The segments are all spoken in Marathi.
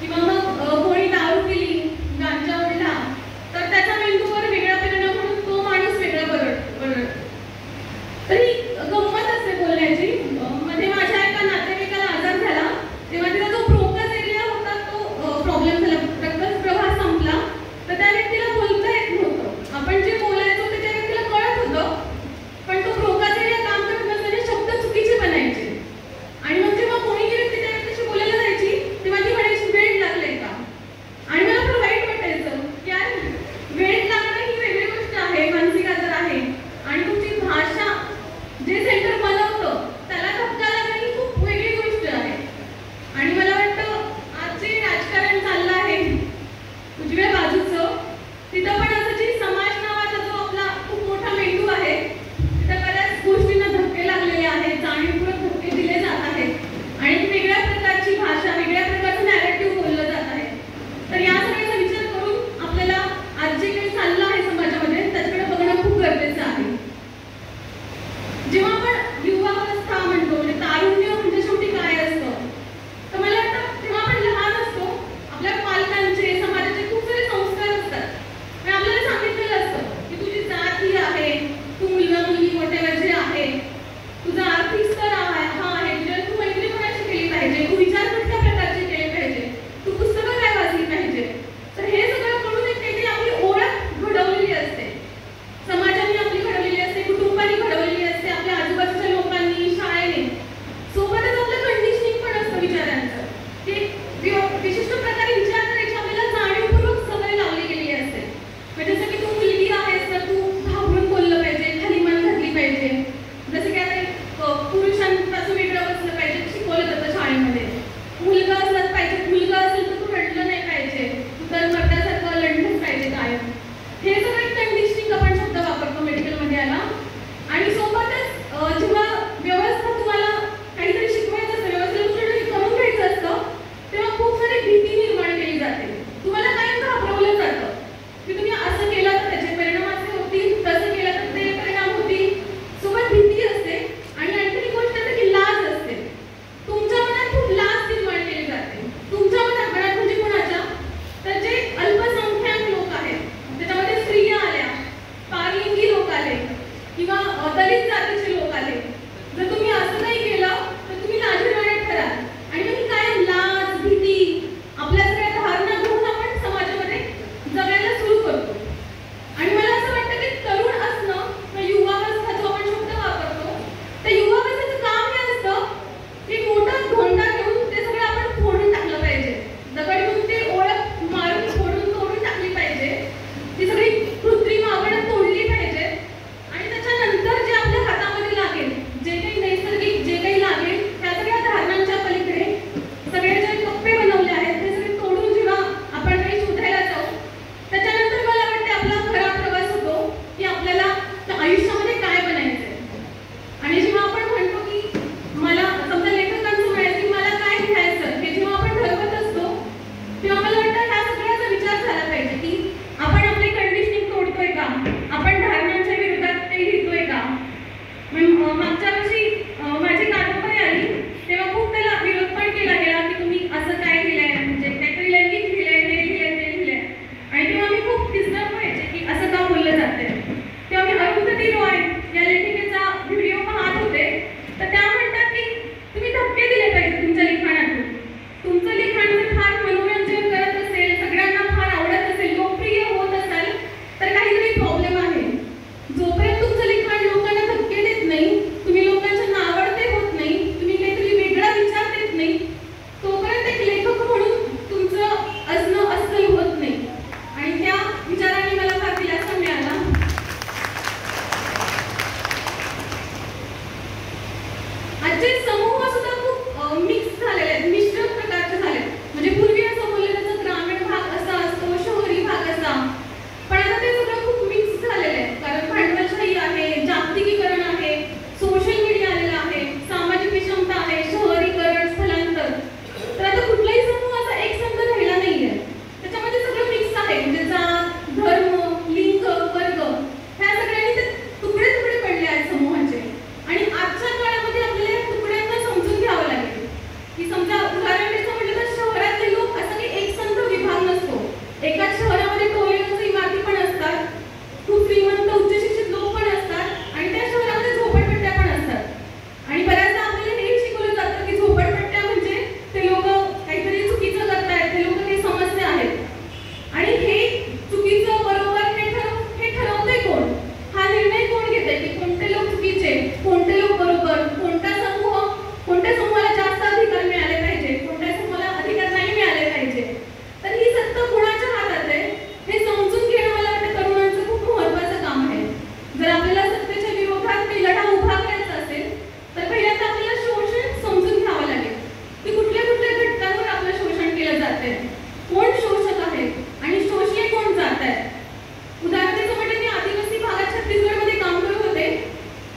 किंवा मग कोणी दारू पिली, गांजा ओढला तर त्याचा मेंदूवर वेगळा परिणाम म्हणून तो माणूस वेगळा बरडतो. तरी गंमत असते बोलण्याची. मध्ये माझ्या एका नातेवाईकाला आजार झाला तेव्हा तिचा जो ब्रोकस एरिया होता तो प्रॉब्लेम झाला, रक्तप्रवाह संपला. तर त्या व्यक्तीला बोलता येत नव्हतं. आपण जे बोलायचो ते त्या व्यक्तीला कळत होतं, पण तो ब्रोकस एरिया काम करत नसल्याने शब्द चुकीचे बनायचे. आणि मग जेव्हा कोणी व्यक्ती त्या व्यक्तीशी बोलायला जायची तेव्हा ती म्हणायची वेळ लागलाय का. आणि मला पण वाईट वाटायचं की यार वेळ लागणं ही वेगळी गोष्ट आहे, मानसिक आजार आहे. आणि तुमची भाषा जे सेंटर बनवतं त्याला धक्का लागणं ही खूप वेगळी गोष्ट आहे. आणि मला वाटतं आज जे राजकारण चाललं आहे उजव्या बाजूचं, तिथं पण असं जी समाज नावाचा जो आपला खूप मोठा मेंदू आहे तिथं बऱ्याच गोष्टींना धक्के लागलेले आहेत, जाणीवपूर्वक धक्के दिले जात आहेत आणि वेगळ्या प्रकारची भाषा, वेगळ्या प्रकारचं नॅरेटिव्ह बोललं जात आहे. तर या सगळ्याचा विचार करून आपल्याला आज जे काही चाललं आहे समाजामध्ये त्याच्याकडे बघणं खूप गरजेचं आहे. जेव्हा आपण युवावस्था म्हणतो म्हणजे तारुण्य म्हणजे शेवटी काय असतं, तर मला वाटतं जेव्हा आपण लहान असतो आपल्या पालकांचे, समाजाचे खूप सारे संस्कार असतात. आणि आपल्याला सांगितलेलं असतं की तुझी जात ही आहे, तू मुलगा मुलगी मोठ्यावर जे आहे, तुझा आर्थिक स्तर हा आहे, तुझ्या तू मैत्री कोणाशी केली पाहिजे, तू विचार कुठल्या प्रकारचे केले पाहिजे, तू पुस्तकं काय वाचली पाहिजे. तर हे सगळं करून एक काहीतरी आपली ओळख घडवलेली असते, समाजाने आपली घडवलेली असते, कुटुंबाने घडवलेली असते, आपल्या आजूबाजूच्या लोकांनी, शाळेने. सोबतच आपलं कंडिशनिंग पण असतं विचारांचं, की विशिष्ट प्रकारे विचार करायची आपल्याला जाणीवपूर्वक सवय लावली गेलेली असते. म्हणजे जसं की तू मुलगी आहेस तर तू घाबरून बोललं पाहिजे, खाली मान घातली पाहिजे, जसं की आता पुरुषांपासून वेगळं बसलं पाहिजे शिकवलं जातं शाळेमध्ये. मुलगा असलाच पाहिजे, मुलगा असेल तर तू रडलं नाही पाहिजे, तू तर मर्दासारखं लढलंच पाहिजे कायम. हे सगळं कंडिशनिंग आपण शब्द वापरतो मेडिकलमध्ये आला. आणि सोबतच जेव्हा व्यवस्था तुम्हाला काहीतरी शिकवायचं असतं, व्यवस्थेला करून घ्यायचं असतं तेव्हा खूप सारी भीती निर्माण आहे, कोण शोषक आहेत आणि शोषले कोण जात आहेत. उदाहरणार्थ म्हटलं, मी आदिवासी भागात छत्तीसगडमध्ये काम करत होते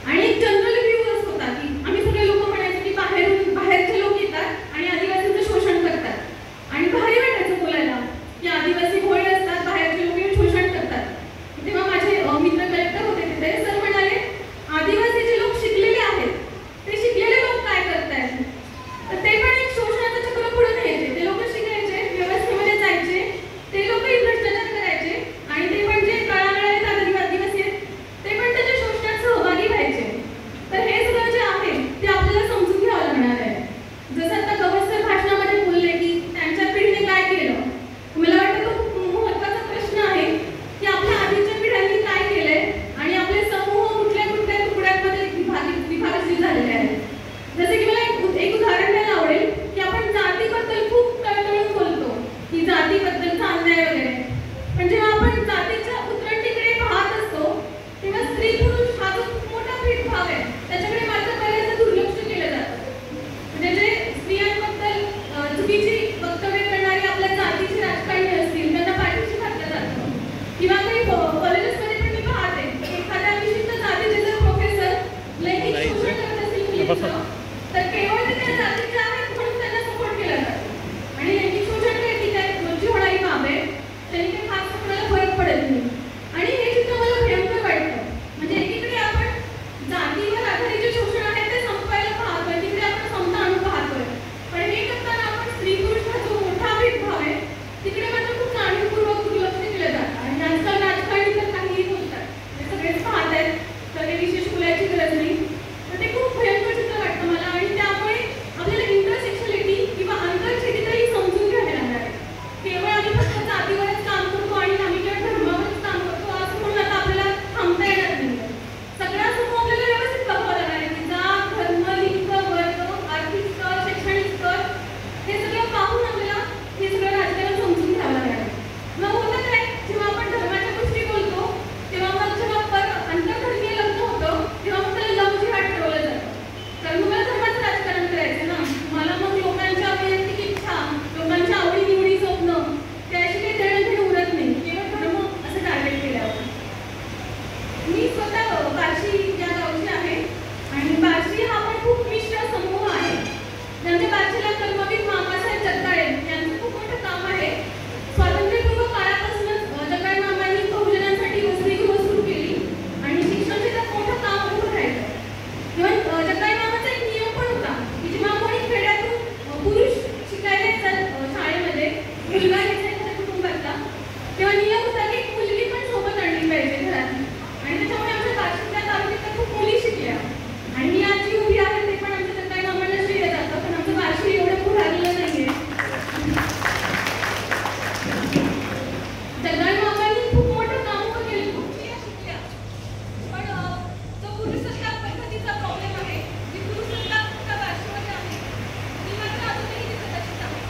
आणि एक जनरल व्ह्यू असं होता की आम्ही सगळे लोक म्हणायचो की बाहेरचे लोक येतात आणि आदिवासींचं शोषण करतात आणि भारी वाटायचं बोलायला की आदिवासी भोळे असतात, बाहेरचे लोक येऊन शोषण करतात. तेव्हा माझे मित्र कलेक्टर होते तिथे, सर म्हणाले आदिवासी जे लोक शिकलेले आहेत ते शिकलेले लोक काय करतायत, तर ते पण एक शोषणाचं चक्र पुढे न्यायचे. ते लोक शिकायचे, व्यवस्थेमध्ये जायचे, ते लोकही भ्रष्टाचार करायचे आणि ते पण जे तळागाळात आदिवासी आहेत ते पण त्याच्या शोषणात सहभागी व्हायचे. तर हे सगळं जे आहे ते आपल्याला समजून घ्यावं लागणार आहे. जसं आता गवसकर भाषणामध्ये बोलले की त्यांच्या पिढीने काय केलं, मला वाटतं तो खूप महत्त्वाचा प्रश्न आहे की आपल्या आधीच्या पिढ्यांनी काय केलंय आणि आपले समूह कुठल्या कुठल्या तुकड्यांमध्ये विभाजित झालेले आहेत. जसे की मला एक उदाहरण द्यायला आवडेल की आपण जातीबद्दल खूप तळतळून बोलतो की जातीबद्दलचा अन्याय वगैरे, पण जेव्हा आपण जातीच्या उतरंडीकडे पाहत असतो तेव्हा स्त्री पुरुष हा जो खूप मोठा भेदभाव आहे त्याच्याकडे मात्र बऱ्याचदा दुर्लक्ष केलं जातं. म्हणजे जे स्त्रियांबद्दल चुकीची वक्तव्य करणारी आपल्या जातीची राजकारणी असतील त्यांना पाठीशी घातलं जातं. किंवा काही कॉलेजेसमध्ये पण मी पाहते एखाद्या विशिष्ट जातीचे जर प्रोफेसर लैंगिक शोषण करत असतील मुलींचं, तर केवळ ते त्या जातीचे आहेत म्हणून त्यांना सपोर्ट केला जातो. आणि लैंगिक शोषण काय ठीक आहे, रोजची होणारी बाब आहे, त्यांनी ते फार कोणाला फरक पडत नाही. आणि हे चित्र मला भयंकर वाटतं. म्हणजे एकीकडे आपण जातीवर आधारित जे शोषण आहे ते संपवायला पाहतोय, तिकडे आपण समता आणून पाहतोय, पण हे करताना आपण स्त्री पुरुष हा जो मोठा भेदभाव आहे तिकडे मात्र खूप जाणीवपूर्वक दुर्लक्ष केलं जातं. आणि आजकाल राजकारणी तर काहीही बोलतात, हे सगळेच पाहत आहेत, तर ते विशेष बोलायची गरज नाही. तर ते खूप भयंकर चित्र वाटतं मला. आणि त्यामुळे आपल्याला इंटरसेक्शुअलिटी किंवा आंतरछेदितही समजून घ्यावे लागणार आहे. केवळ आम्ही फक्त जातीवरच काम करतो आणि आम्ही केवळ धर्मावरच काम करतो असं म्हणून आता आपल्याला थांबता येणार नाही. सगळ्या समूह आपल्याला व्यवस्थित बघावं लागणार आहे की जात, धर्म, लिंग, वर्ग, आर्थिक स्तर, शैक्षणिक स्तर हे सगळं पाहून आपल्याला हे सगळं राजकारण समजून घ्यावं लागणार आहे. मग होतं काय, जेव्हा आपण धर्माच्या गोष्टी बोलतो तेव्हा मग जेव्हा आंतरधर्मीय लग्न होतं तेव्हा मग त्याला लव्ह जिहाद ठरवलं जातं. कारण तुम्हाला धर्माचं राजकारण करायचं ना, मला मग लोकांच्या वैयक्तिक इच्छा, लोकांच्या आवडीनिवडी, स्वप्न त्याशी काही देणं घेणं उरत नाही, केवळ धर्म असं टार्गेट केल्यावर. मी स्वतः बार्शी या गावची आहे आणि बार्शी हा पण खूप मिश्र समूह आहे. ज्यांच्या बार्शीला कर्मवीर मामासाहेब जगदाळे यांचं खूप मोठं काम आहे. स्वातंत्र्यपूर्व काळापासूनच जगदाळे मामांनी बहुजनांसाठी वसतिगृह सुरू केली आणि शिक्षण क्षेत्रात मोठं काम उभं राहिलं. किंवा जगदाळे मामाचा एक नियम पण होता की जेव्हा कोणी खेड्यातून पुरुष शिकायला येतात शाळेमध्ये, मुलगा यायचा एखाद्या कुटुंबातला, तेव्हा नियम होता की एक मुलगी पण सोबत आणली पाहिजे घरात. आणि त्याच्यामुळे आमच्या बार्शीच्या तालुक्यात खूप मुली शिकल्या. आणि मी आज जी उभी आहे ते पण आमच्या जगदाळे मामांना श्रेय जातं, पण आमचं बार्शी एवढं पुढारलेलं नाहीये. जगदाळे मामांनी खूप मोठं काम उभं केलं, खूप स्त्रिया शिकल्या. पण जो पुरुषसत्ता पद्धतीचा प्रॉब्लेम आहे, जी पुरुषसत्ता त्या बार्शीमध्ये आहे ती मात्र अजूनही तिथं तशीच आहे.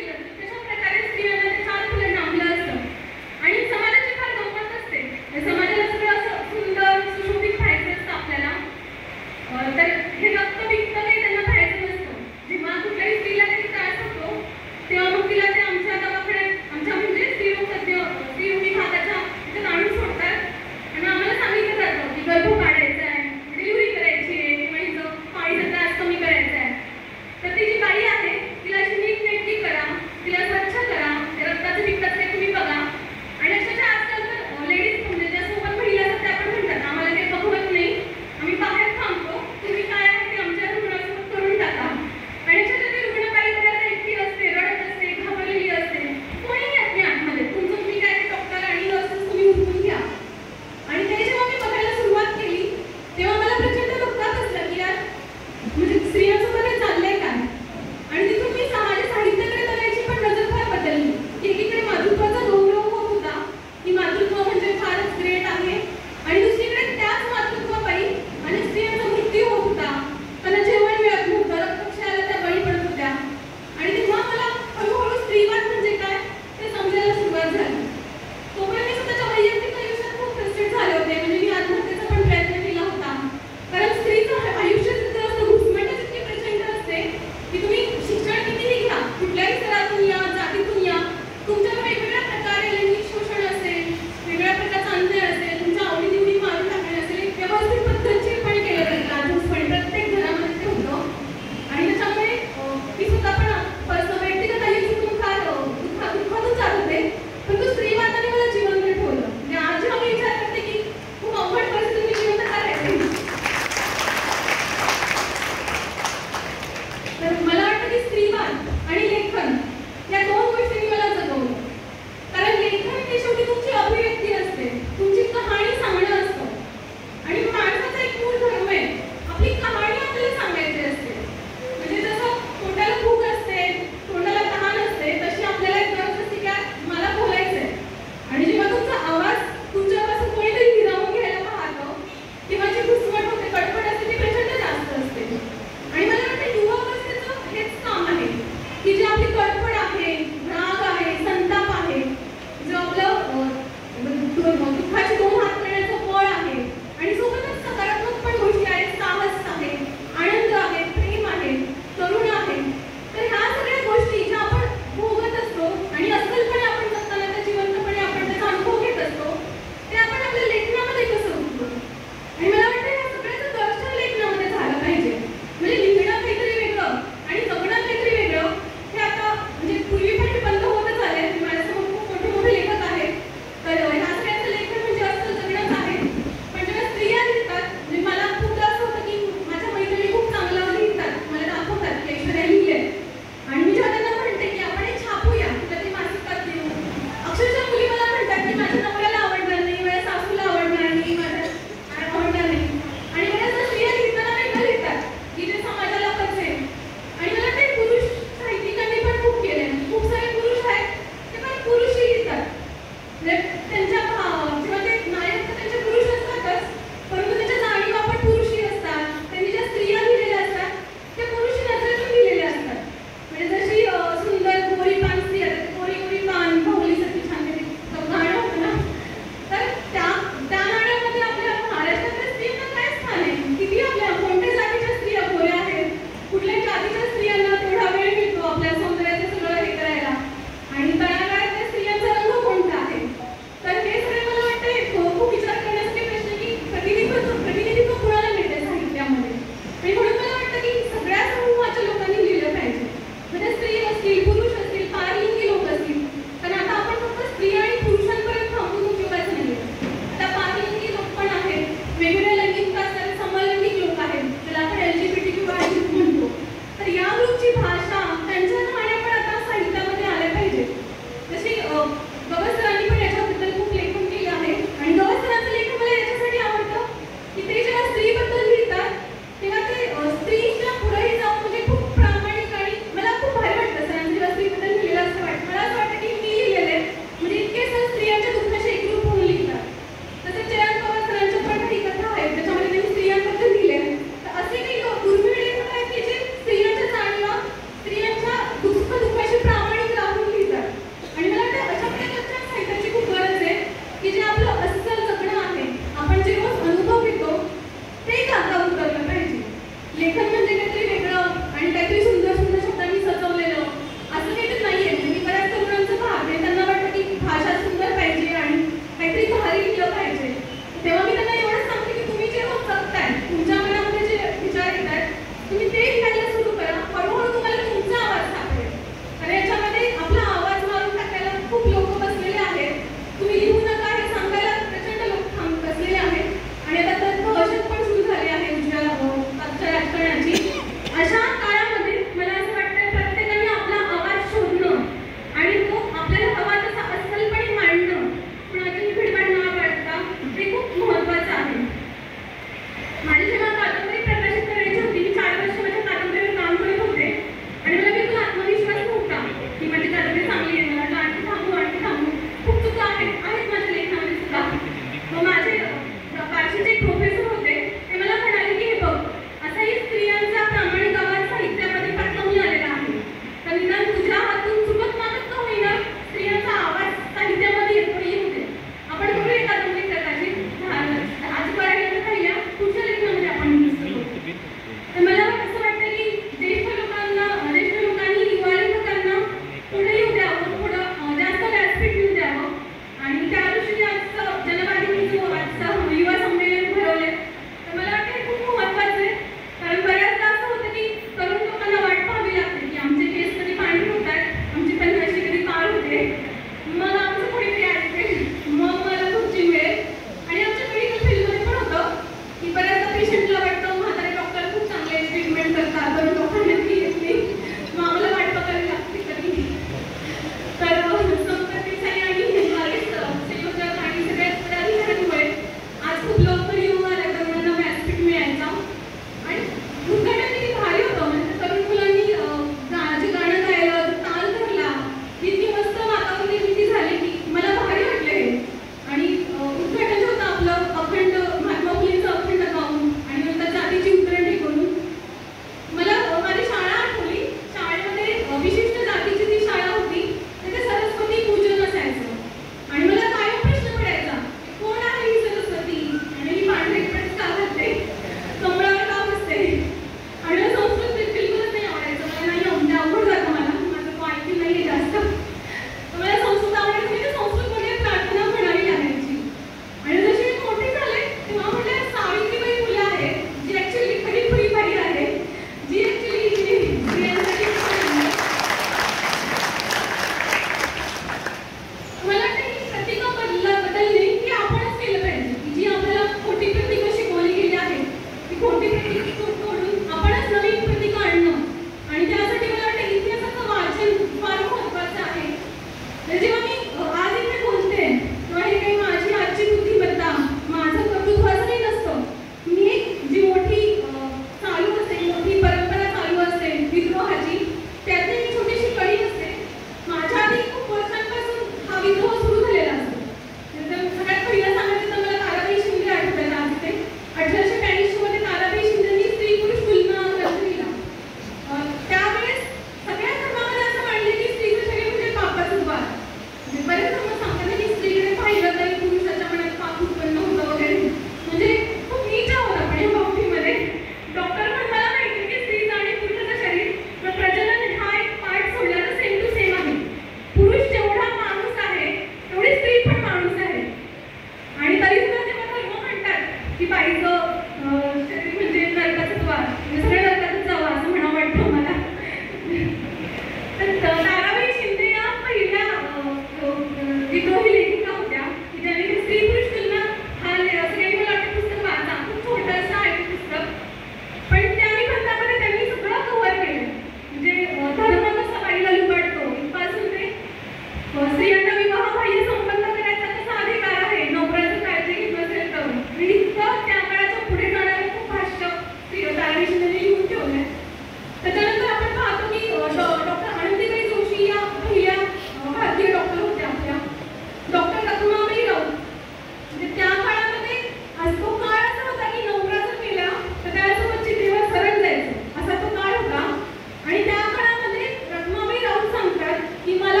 की मला